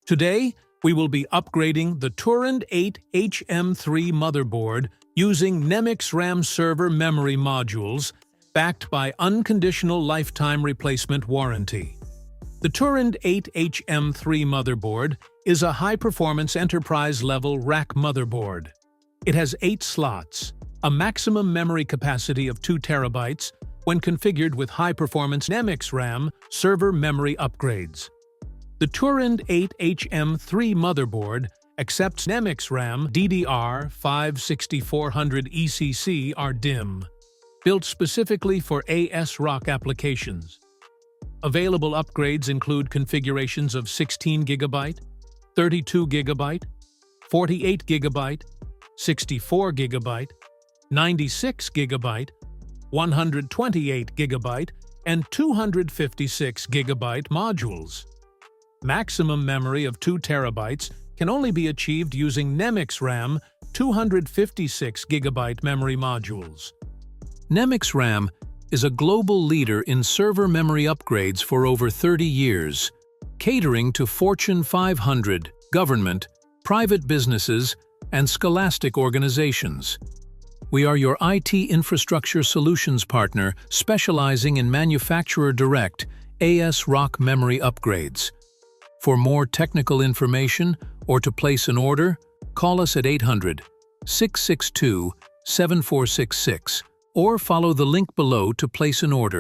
Today, we will be upgrading the TURIND8HM3 motherboard using NEMIX RAM server memory modules backed by unconditional lifetime replacement warranty. The TURIND8HM3 motherboard is a high-performance enterprise-level rack motherboard. It has 8 slots, a maximum memory capacity of 2 terabytes when configured with high-performance NEMIX RAM server memory upgrades. The TURIND8HM3 motherboard accepts NEMIX RAM DDR5 6400 ECC RDIMM, built specifically for ASRock applications. Available upgrades include configurations of 16 GB, 32 GB, 48 GB, 64 GB, 96 GB, 128 GB, and 256 GB modules. Maximum memory of 2 terabytes can only be achieved using NEMIX RAM 256 GB memory modules. NEMIX RAM is a global leader in server memory upgrades for over 30 years, catering to Fortune 500, government, private businesses, and scholastic organizations. We are your IT infrastructure solutions partner specializing in manufacturer direct ASRock memory upgrades. For more technical information or to place an order, call us at 800-662-7466 or follow the link below to place an order.